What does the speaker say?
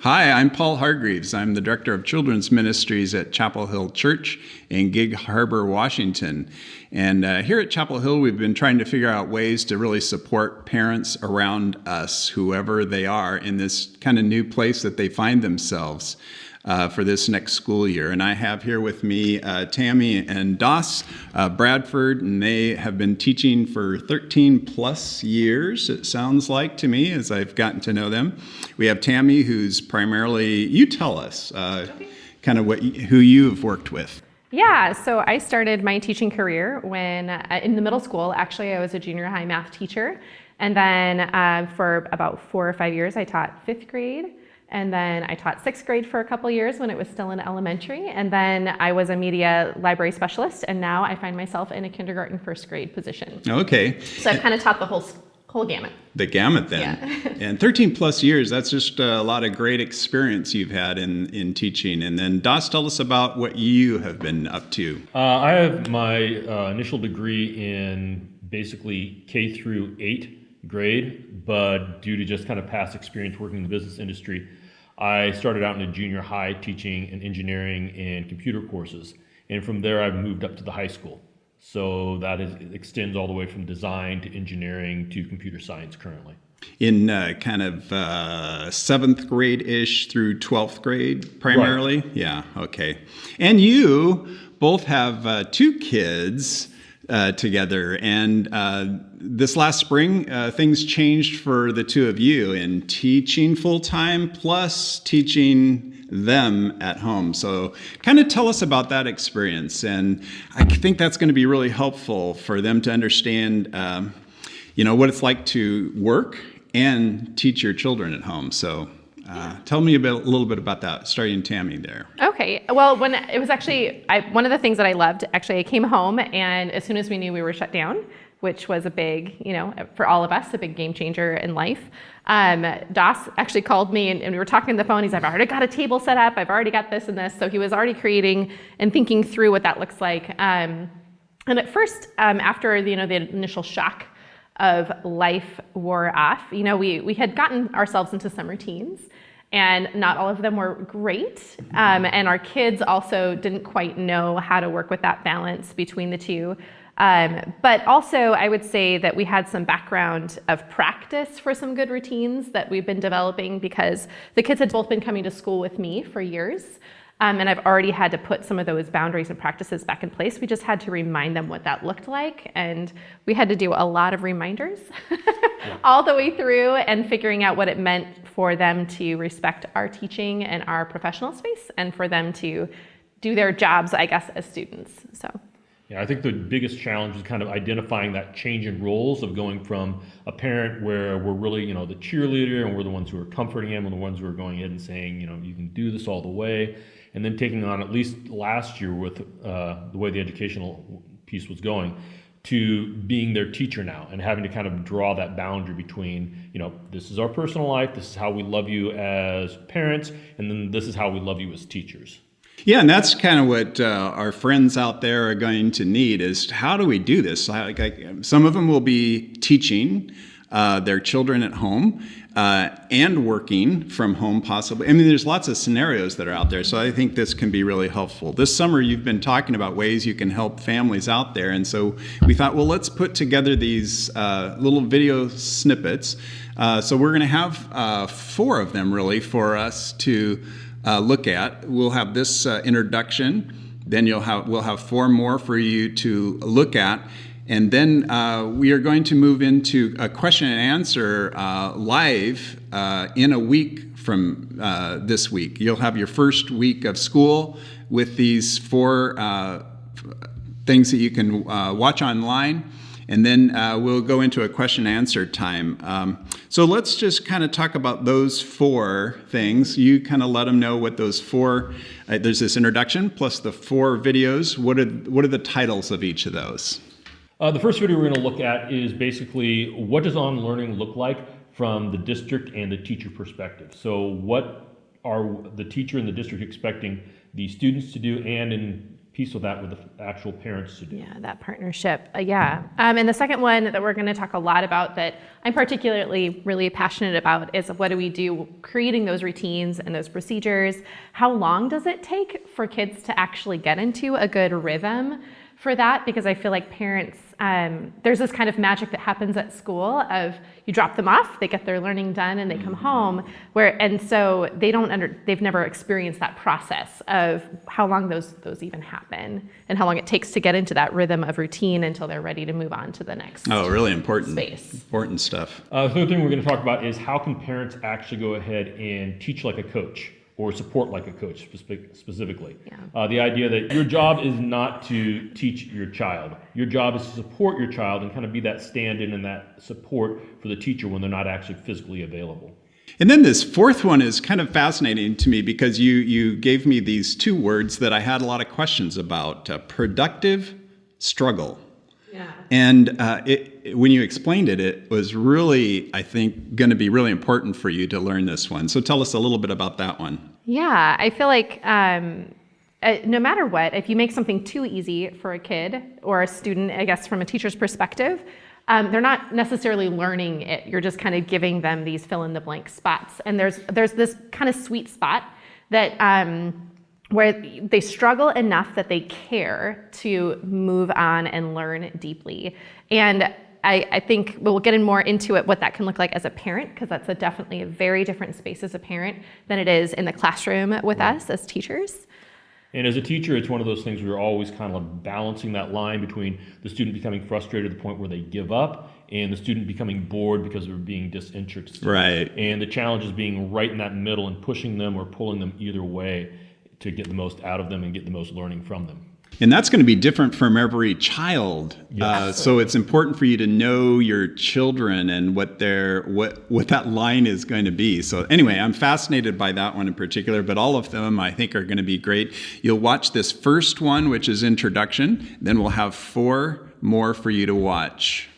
Hi, I'm Paul Hargreaves. I'm the Director of Children's Ministries at Chapel Hill Church in Gig Harbor, Washington. And here at Chapel Hill, we've been trying to figure out ways to really support parents around us, whoever they are, in this kind of new place that they find themselves for this next school year. And I have here with me Tami and Doss Bradford, and they have been teaching for 13 plus years, it sounds like to me, as I've gotten to know them. We have Tami, who's primarily, you tell us, kind of who you've worked with. Yeah, so I started my teaching career when in the middle school. Actually, I was a junior high math teacher. And then for about 4 or 5 years, I taught 5th grade. And then I taught 6th grade for a couple years when it was still in elementary. And then I was a media library specialist. And now I find myself in a kindergarten 1st grade position. Okay. So I've kind of taught the whole gamut. The gamut then. Yeah. And 13 plus years, that's just a lot of great experience you've had in teaching. And then Doss, tell us about what you have been up to. I have my initial degree in basically K through 8 grade, but due to just kind of past experience working in the business industry, I started out in a junior high teaching and engineering and computer courses. And from there, I've moved up to the high school. So that extends all the way from design to engineering to computer science currently. In kind of 7th grade-ish through 12th grade primarily? Right. Yeah, okay. And you both have 2 kids together. And this last spring, things changed for the 2 of you in teaching full-time plus teaching them at home. So kind of tell us about that experience. And I think that's going to be really helpful for them to understand, what it's like to work and teach your children at home. So tell me a little bit about that, starting Tami there. Okay. Well, when it was actually, one of the things that I loved, actually, I came home and as soon as we knew we were shut down, which was a big, for all of us, a big game changer in life. Doss actually called me and we were talking on the phone. He's like, I've already got a table set up. I've already got this and this. So he was already creating and thinking through what that looks like. And at first, after the initial shock of life wore off, we had gotten ourselves into some routines. And not all of them were great. And our kids also didn't quite know how to work with that balance between the two. But also, I would say that we had some background of practice for some good routines that we've been developing because the kids had both been coming to school with me for years. And I've already had to put some of those boundaries and practices back in place. We just had to remind them what that looked like. And we had to do a lot of reminders all the way through and figuring out what it meant for them to respect our teaching and our professional space and for them to do their jobs, I guess, as students. So. Yeah, I think the biggest challenge is kind of identifying that change in roles of going from a parent where we're really, the cheerleader and we're the ones who are comforting him and the ones who are going ahead and saying, you can do this all the way. And then taking on, at least last year with the way the educational piece was going, to being their teacher now and having to kind of draw that boundary between, this is our personal life, this is how we love you as parents, and then this is how we love you as teachers. Yeah, and that's kind of what our friends out there are going to need is how do we do this? Some of them will be teaching their children at home and working from home possibly. I mean, there's lots of scenarios that are out there, so I think this can be really helpful. This summer, you've been talking about ways you can help families out there, and so we thought, well, let's put together these little video snippets. So we're going to have 4 of them, really, for us to look at. We'll have this introduction, then we'll have 4 more for you to look at, and then we are going to move into a question and answer live in a week from this week. You'll have your first week of school with these 4 things that you can watch online. And then we'll go into a question and answer time. So let's just kind of talk about those 4 things. You kind of let them know what those 4, there's this introduction plus the 4 videos. What are the titles of each of those? The first video we're going to look at is basically what does on learning look like from the district and the teacher perspective. So what are the teacher and the district expecting the students to do, and in piece of that with the actual parents to do. Yeah, that partnership. And the second one that we're going to talk a lot about that I'm particularly really passionate about is what do we do creating those routines and those procedures? How long does it take for kids to actually get into a good rhythm for that? Because I feel like parents, there's this kind of magic that happens at school of you drop them off, they get their learning done, and they come home. And so they've never experienced that process of how long those even happen and how long it takes to get into that rhythm of routine until they're ready to move on to the next. Oh, really important. Space. Important stuff. The third thing we're going to talk about is how can parents actually go ahead and teach like a coach or support like a coach specifically. Yeah. The idea that your job is not to teach your child. Your job is to support your child and kind of be that stand-in and that support for the teacher when they're not actually physically available. And then this fourth one is kind of fascinating to me because you gave me these two words that I had a lot of questions about, productive struggle. Yeah. And when you explained it, it was really, I think, going to be really important for you to learn this one. So tell us a little bit about that one. Yeah, I feel like no matter what, if you make something too easy for a kid or a student, I guess from a teacher's perspective, they're not necessarily learning it. You're just kind of giving them these fill-in-the-blank spots. And there's this kind of sweet spot that where they struggle enough that they care to move on and learn deeply. And I think we'll get in more into it, what that can look like as a parent, because that's definitely a very different space as a parent than it is in the classroom with us as teachers. And as a teacher, it's one of those things where you're always kind of balancing that line between the student becoming frustrated to the point where they give up and the student becoming bored because they're being disinterested. Right. And the challenge is being right in that middle and pushing them or pulling them either way to get the most out of them and get the most learning from them. And that's going to be different from every child. Yes. So it's important for you to know your children and what that line is going to be. So anyway, I'm fascinated by that one in particular, but all of them I think are going to be great. You'll watch this first one, which is introduction. Then we'll have 4 more for you to watch.